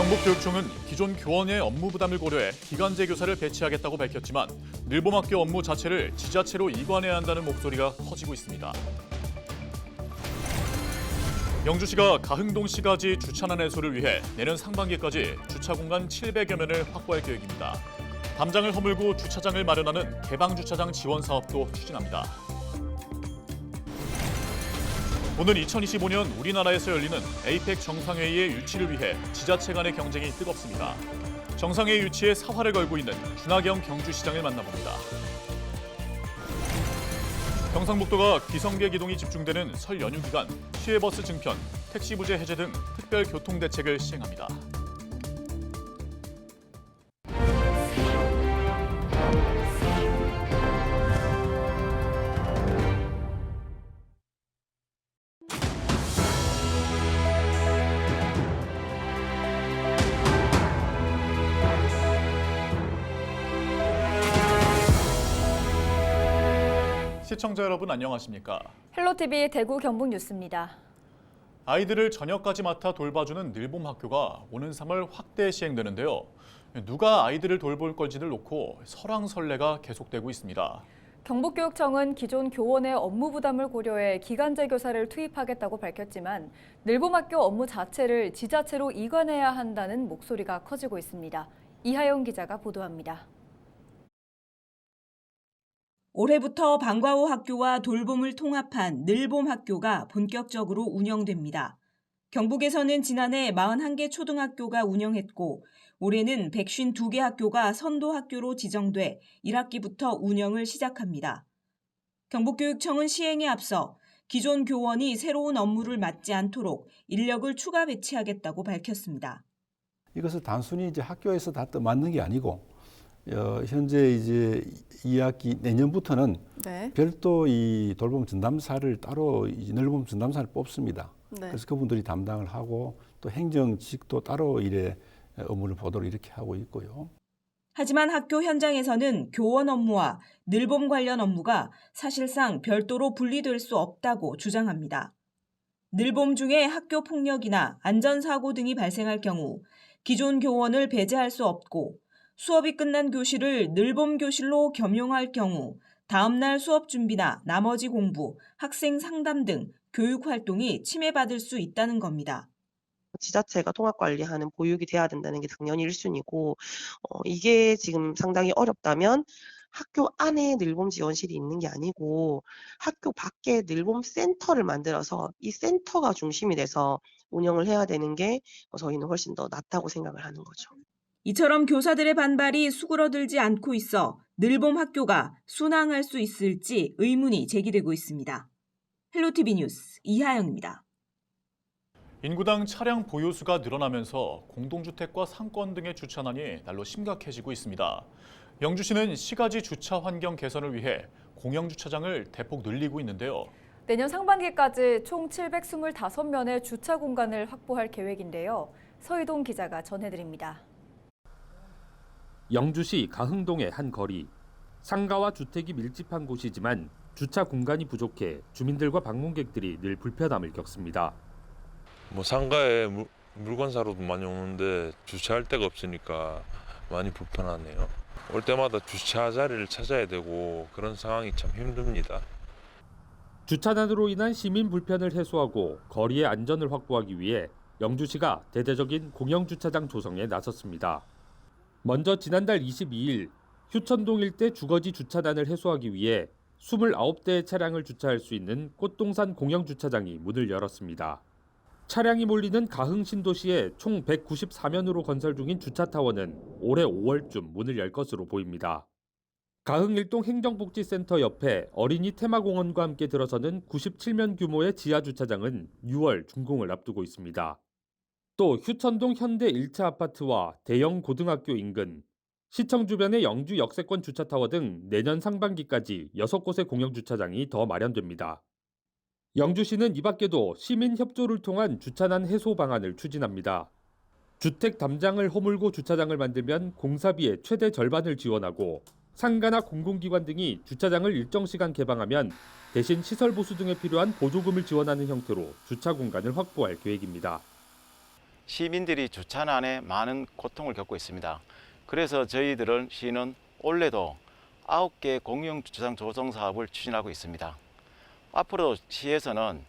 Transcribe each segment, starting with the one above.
경북교육청은 기존 교원의 업무 부담을 고려해 기간제 교사를 배치하겠다고 밝혔지만 늘봄학교 업무 자체를 지자체로 이관해야 한다는 목소리가 커지고 있습니다. 영주시가 가흥동시가지 주차난 해소를 위해 내년 상반기까지 주차 공간 700여 면을 확보할 계획입니다. 담장을 허물고 주차장을 마련하는 개방주차장 지원 사업도 추진합니다. 오늘 2025년 우리나라에서 열리는 에이펙 정상회의의 유치를 위해 지자체 간의 경쟁이 뜨겁습니다. 정상회의 유치에 사활을 걸고 있는 준하경 경주시장을 만나봅니다. 경상북도가 귀성객 이동이 집중되는 설 연휴 기간 시외버스 증편, 택시 부재 해제 등 특별 교통 대책을 시행합니다. 시청자 여러분 안녕하십니까? 헬로티비 대구 경북 뉴스입니다. 아이들을 저녁까지 맡아 돌봐주는 늘봄학교가 오는 3월 확대 시행되는데요. 누가 아이들을 돌볼 건지를 놓고 설왕설래가 계속되고 있습니다. 경북교육청은 기존 교원의 업무 부담을 고려해 기간제 교사를 투입하겠다고 밝혔지만 늘봄학교 업무 자체를 지자체로 이관해야 한다는 목소리가 커지고 있습니다. 이하영 기자가 보도합니다. 올해부터 방과후 학교와 돌봄을 통합한 늘봄학교가 본격적으로 운영됩니다. 경북에서는 지난해 41개 초등학교가 운영했고 올해는 152개 학교가 선도학교로 지정돼 1학기부터 운영을 시작합니다. 경북교육청은 시행에 앞서 기존 교원이 새로운 업무를 맡지 않도록 인력을 추가 배치하겠다고 밝혔습니다. 이것을 단순히 이제 학교에서 다 떠맡는 게 아니고 현재 이제 2학기 내년부터는 별도 이 돌봄 전담사를 따로 늘봄 전담사를 뽑습니다. 그래서 그분들이 담당을 하고 또 행정직도 따로 이래 업무를 보도록 이렇게 하고 있고요. 하지만 학교 현장에서는 교원 업무와 늘봄 관련 업무가 사실상 별도로 분리될 수 없다고 주장합니다. 늘봄 중에 학교 폭력이나 안전사고 등이 발생할 경우 기존 교원을 배제할 수 없고 수업이 끝난 교실을 늘봄 교실로 겸용할 경우 다음날 수업 준비나 나머지 공부, 학생 상담 등 교육 활동이 침해받을 수 있다는 겁니다. 지자체가 통합관리하는 보육이 돼야 된다는 게 당연히 1순위고 이게 지금 상당히 어렵다면 학교 안에 늘봄 지원실이 있는 게 아니고 학교 밖에 늘봄 센터를 만들어서 이 센터가 중심이 돼서 운영을 해야 되는 게 저희는 훨씬 더 낫다고 생각을 하는 거죠. 이처럼 교사들의 반발이 수그러들지 않고 있어 늘봄 학교가 순항할 수 있을지 의문이 제기되고 있습니다. 헬로티비 뉴스 이하영입니다. 인구당 차량 보유수가 늘어나면서 공동주택과 상권 등의 주차난이 날로 심각해지고 있습니다. 영주시는 시가지 주차 환경 개선을 위해 공영주차장을 대폭 늘리고 있는데요. 내년 상반기까지 총 725면의 주차 공간을 확보할 계획인데요. 서희동 기자가 전해드립니다. 영주시 가흥동의 한 거리. 상가와 주택이 밀집한 곳이지만 주차 공간이 부족해 주민들과 방문객들이 늘 불편함을 겪습니다. 상가에 물건 사러도 많이 오는데 주차할 데가 없으니까 많이 불편하네요. 올 때마다 주차 자리를 찾아야 되고 그런 상황이 참 힘듭니다. 주차난으로 인한 시민 불편을 해소하고 거리의 안전을 확보하기 위해 영주시가 대대적인 공영주차장 조성에 나섰습니다. 먼저 지난달 22일 휴천동 일대 주거지 주차난을 해소하기 위해 29대의 차량을 주차할 수 있는 꽃동산 공영주차장이 문을 열었습니다. 차량이 몰리는 가흥 신도시에 총 194면으로 건설 중인 주차타워는 올해 5월쯤 문을 열 것으로 보입니다. 가흥 일동 행정복지센터 옆에 어린이 테마공원과 함께 들어서는 97면 규모의 지하주차장은 6월 준공을 앞두고 있습니다. 또 휴천동 현대 1차 아파트와 대형 고등학교 인근, 시청 주변의 영주 역세권 주차타워 등 내년 상반기까지 6곳의 공영주차장이 더 마련됩니다. 영주시는 이 밖에도 시민 협조를 통한 주차난 해소 방안을 추진합니다. 주택 담장을 허물고 주차장을 만들면 공사비의 최대 절반을 지원하고 상가나 공공기관 등이 주차장을 일정 시간 개방하면 대신 시설 보수 등에 필요한 보조금을 지원하는 형태로 주차 공간을 확보할 계획입니다. 시민들이 주차난에 많은 고통을 겪고 있습니다. 그래서 저희들은 시는 올해도 9개 공영주차장 조성 사업을 추진하고 있습니다. 앞으로 시에서는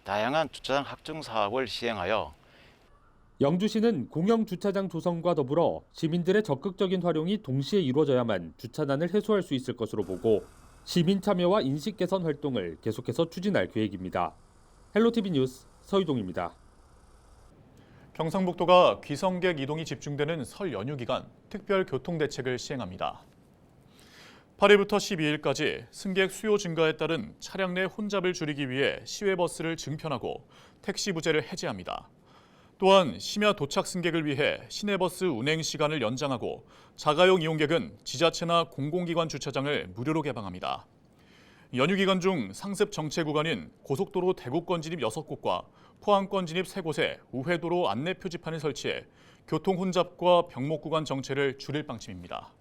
다양한 주차장 확충 사업을 시행하여 영주시는 공영주차장 조성과 더불어 시민들의 적극적인 활용이 동시에 이루어져야만 주차난을 해소할 수 있을 것으로 보고 시민 참여와 인식 개선 활동을 계속해서 추진할 계획입니다. 헬로티비 뉴스 서유동입니다. 경상북도가 귀성객 이동이 집중되는 설 연휴 기간 특별 교통 대책을 시행합니다. 8일부터 12일까지 승객 수요 증가에 따른 차량 내 혼잡을 줄이기 위해 시외버스를 증편하고 택시 부재를 해제합니다. 또한 심야 도착 승객을 위해 시내버스 운행 시간을 연장하고 자가용 이용객은 지자체나 공공기관 주차장을 무료로 개방합니다. 연휴 기간 중 상습 정체 구간인 고속도로 대구권 진입 6곳과 포항권 진입 3곳에 우회도로 안내 표지판을 설치해 교통 혼잡과 병목 구간 정체를 줄일 방침입니다.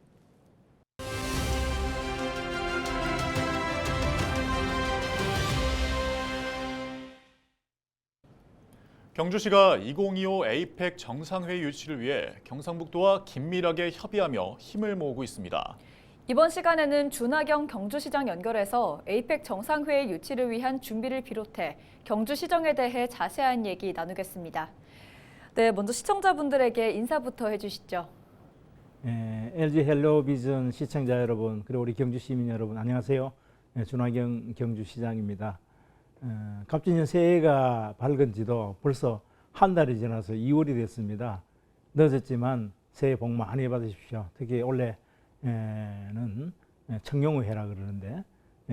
경주시가 2025 에이펙 정상회의 유치를 위해 경상북도와 긴밀하게 협의하며 힘을 모으고 있습니다. 이번 시간에는 준하경 경주시장 연결해서 에이펙 정상회의 유치를 위한 준비를 비롯해 경주시정에 대해 자세한 얘기 나누겠습니다. 네, 먼저 시청자분들에게 인사부터 해주시죠. LG 헬로비전 시청자 여러분, 그리고 우리 경주 시민 여러분, 안녕하세요. 준하경 경주시장입니다. 갑진년 새해가 밝은 지도 벌써 한 달이 지나서 2월이 됐습니다. 늦었지만 새해 복 많이 받으십시오. 특히 올해는 청룡의해라 그러는데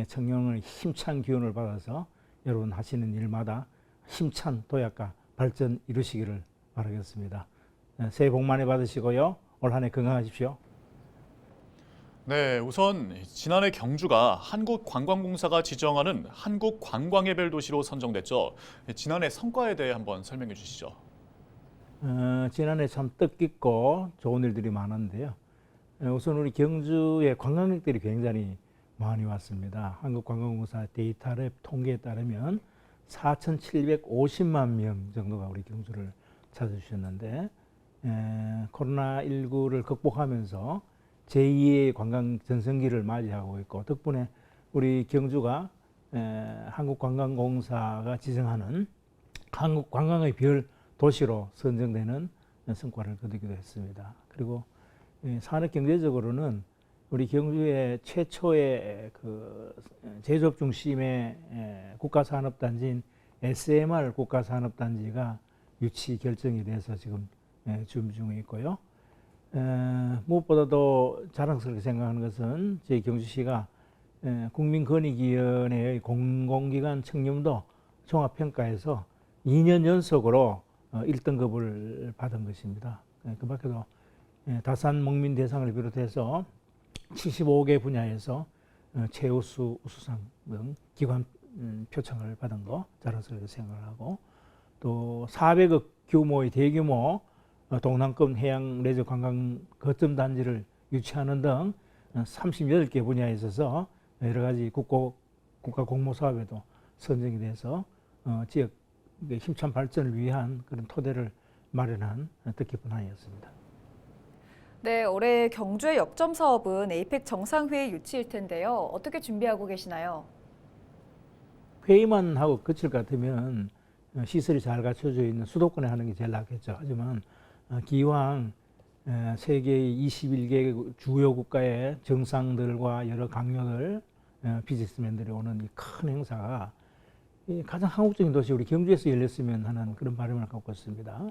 청룡의 힘찬 기운을 받아서 여러분 하시는 일마다 힘찬 도약과 발전 이루시기를 바라겠습니다. 새해 복 많이 받으시고요. 올 한 해 건강하십시오. 네, 우선 지난해 경주가 한국관광공사가 지정하는 한국관광의 도시로 선정됐죠. 지난해 성과에 대해 한번 설명해 주시죠. 지난해 참 뜻깊고 좋은 일들이 많았는데요. 우선 우리 경주에 관광객들이 굉장히 많이 왔습니다. 한국관광공사 데이터랩 통계에 따르면 4,750만 명 정도가 우리 경주를 찾아주셨는데 코로나19를 극복하면서 제2의 관광 전성기를 맞이하고 있고 덕분에 우리 경주가 한국관광공사가 지정하는 한국 관광의 별 도시로 선정되는 성과를 거두기도 했습니다. 그리고 산업 경제적으로는 우리 경주의 최초의 그 제조업 중심의 국가산업단지인 SMR 국가산업단지가 유치 결정이 돼서 지금 준비 중에 있고요. 무엇보다도 자랑스럽게 생각하는 것은 저희 경주시가 국민권익위원회의 공공기관 청렴도 종합평가에서 2년 연속으로 1등급을 받은 것입니다. 그 밖에도 다산 먹민 대상을 비롯해서 75개 분야에서 최우수 우수상 등 기관 표창을 받은 거 자랑스럽게 생각하고 또 400억 규모의 대규모 동남권 해양 레저 관광 거점 단지를 유치하는 등 38개 분야에 있어서 여러 가지 국가 공모 사업에도 선정이 돼서 지역 힘찬 발전을 위한 그런 토대를 마련한 뜻깊은 한 해였습니다. 네, 올해 경주의 역점 사업은 에이펙 정상회의 유치일 텐데요. 어떻게 준비하고 계시나요? 회의만 하고 그칠 것 같으면 시설이 잘 갖춰져 있는 수도권에 하는 게 제일 낫겠죠. 하지만 기왕 세계 21개 주요 국가의 정상들과 여러 강요들, 비즈니스맨들이 오는 이 큰 행사가 가장 한국적인 도시 우리 경주에서 열렸으면 하는 그런 바람을 갖고 있습니다.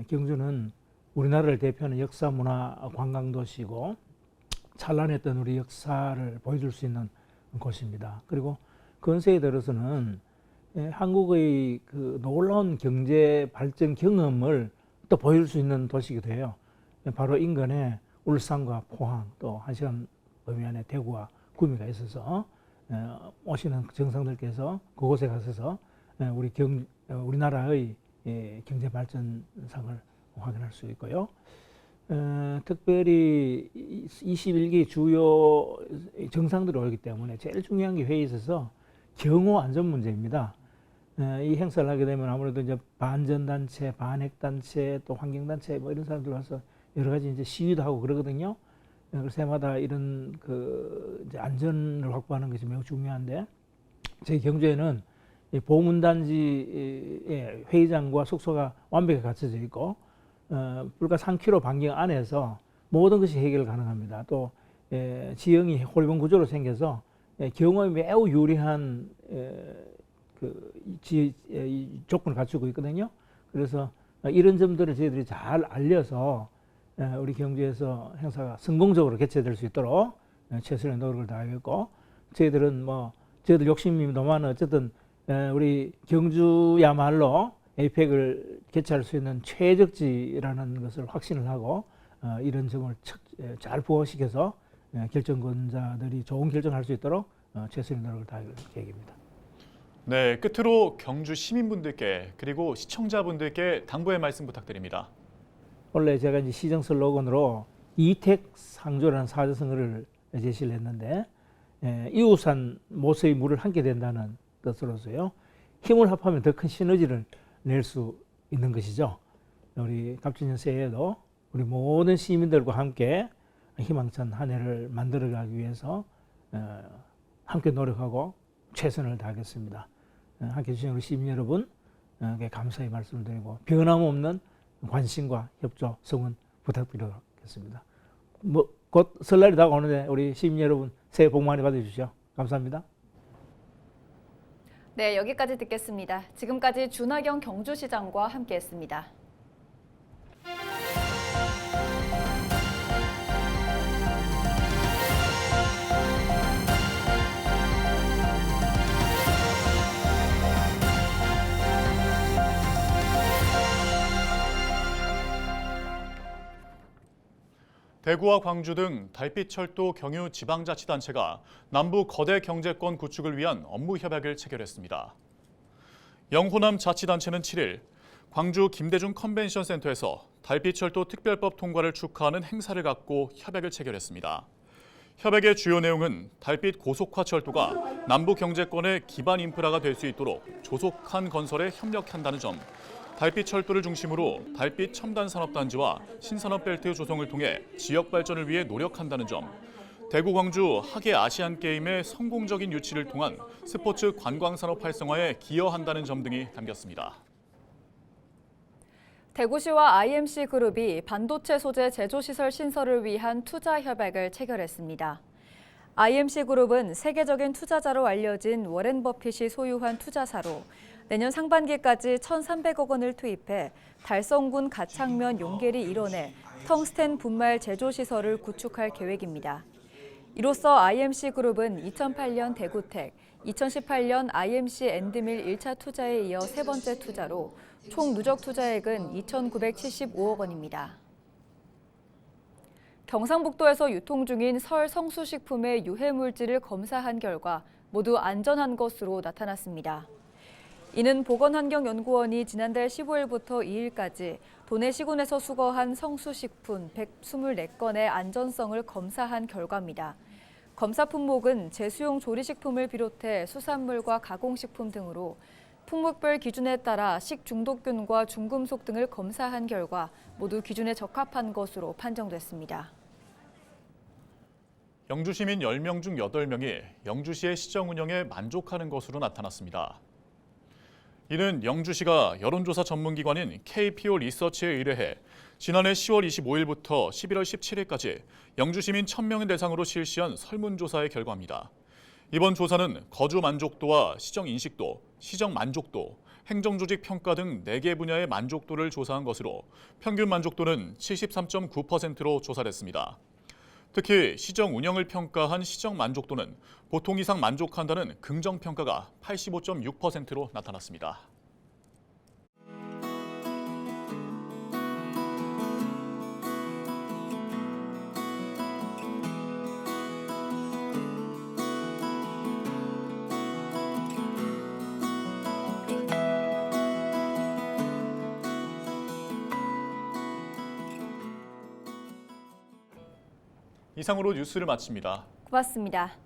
경주는 우리나라를 대표하는 역사, 문화, 관광 도시고 찬란했던 우리 역사를 보여줄 수 있는 곳입니다. 그리고 근세에 들어서는 한국의 그 놀라운 경제 발전 경험을 또 보여줄 수 있는 도시이기도 해요. 바로 인근에 울산과 포항 또 1시간 범위 안에 대구와 구미가 있어서 오시는 정상들께서 그곳에 가셔서 우리나라의 경제 발전상을 확인할 수 있고요. 특별히 21개 주요 정상들이 오기 때문에 제일 중요한 게 회의에 있어서 경호 안전 문제입니다. 이 행사를 하게 되면 아무래도 이제 반전단체, 반핵단체, 또 환경단체 뭐 이런 사람들 와서 여러 가지 이제 시위도 하고 그러거든요. 그래서 해마다 이런 그 이제 안전을 확보하는 것이 매우 중요한데 저희 경주에는 이 보문단지의 회의장과 숙소가 완벽하게 갖춰져 있고 불과 3km 반경 안에서 모든 것이 해결 가능합니다. 또 지형이 홀병 구조로 생겨서 경험이 매우 유리한 조건을 갖추고 있거든요. 그래서 이런 점들을 저희들이 잘 알려서 우리 경주에서 행사가 성공적으로 개최될 수 있도록 최선의 노력을 다하겠고 저희들 욕심이 너무 많은 어쨌든 우리 경주야말로 에이펙을 개최할 수 있는 최적지라는 것을 확신을 하고 이런 점을 잘 부각시켜서 결정권자들이 좋은 결정을 할 수 있도록 최선의 노력을 다할 계획입니다. 네, 끝으로 경주 시민분들께 그리고 시청자분들께 당부의 말씀 부탁드립니다. 원래 제가 이제 시정 슬로건으로 이택상조라는 사자성어를 제시를 했는데 이웃산 모서의 물을 함께 된다는 뜻으로서요. 힘을 합하면 더 큰 시너지를 낼 수 있는 것이죠. 우리 갑진년 새해에도 우리 모든 시민들과 함께 희망찬 한 해를 만들어가기 위해서 함께 노력하고 최선을 다하겠습니다. 함께 해주신 우리 시민 여러분 감사의 말씀을 드리고 변함없는 관심과 협조, 성원 부탁드리겠습니다. 곧 설날이 다가오는데 우리 시민 여러분 새해 복 많이 받으십시오. 감사합니다. 네, 여기까지 듣겠습니다. 지금까지 준하경 경주시장과 함께했습니다. 대구와 광주 등 달빛철도 경유 지방자치단체가 남부 거대 경제권 구축을 위한 업무 협약을 체결했습니다. 영호남 자치단체는 7일 광주 김대중 컨벤션 센터에서 달빛철도 특별법 통과를 축하하는 행사를 갖고 협약을 체결했습니다. 협약의 주요 내용은 달빛 고속화철도가 남부 경제권의 기반 인프라가 될 수 있도록 조속한 건설에 협력한다는 점, 달빛 철도를 중심으로 달빛 첨단 산업단지와 신산업 벨트 조성을 통해 지역 발전을 위해 노력한다는 점, 대구 광주 하계 아시안 게임의 성공적인 유치를 통한 스포츠 관광 산업 활성화에 기여한다는 점 등이 담겼습니다. 대구시와 IMC 그룹이 반도체 소재 제조시설 신설을 위한 투자 협약을 체결했습니다. IMC 그룹은 세계적인 투자자로 알려진 워렌 버핏이 소유한 투자사로 내년 상반기까지 1,300억 원을 투입해 달성군 가창면 용계리 일원에 텅스텐 분말 제조시설을 구축할 계획입니다. 이로써 IMC 그룹은 2008년 대구텍, 2018년 IMC 엔드밀 1차 투자에 이어 세 번째 투자로 총 누적 투자액은 2,975억 원입니다. 경상북도에서 유통 중인 설 성수식품의 유해물질을 검사한 결과 모두 안전한 것으로 나타났습니다. 이는 보건환경연구원이 지난달 15일부터 2일까지 도내 시군에서 수거한 성수식품 124건의 안전성을 검사한 결과입니다. 검사 품목은 제수용 조리식품을 비롯해 수산물과 가공식품 등으로 품목별 기준에 따라 식중독균과 중금속 등을 검사한 결과 모두 기준에 적합한 것으로 판정됐습니다. 영주 시민 10명 중 8명이 영주시의 시정 운영에 만족하는 것으로 나타났습니다. 이는 영주시가 여론조사 전문기관인 KPO 리서치에 의뢰해 지난해 10월 25일부터 11월 17일까지 영주시민 1,000명을 대상으로 실시한 설문조사의 결과입니다. 이번 조사는 거주 만족도와 시정 인식도, 시정 만족도, 행정조직 평가 등 4개 분야의 만족도를 조사한 것으로 평균 만족도는 73.9%로 조사됐습니다. 특히 시정 운영을 평가한 시정 만족도는 보통 이상 만족한다는 긍정 평가가 85.6%로 나타났습니다. 이상으로 뉴스를 마칩니다. 고맙습니다.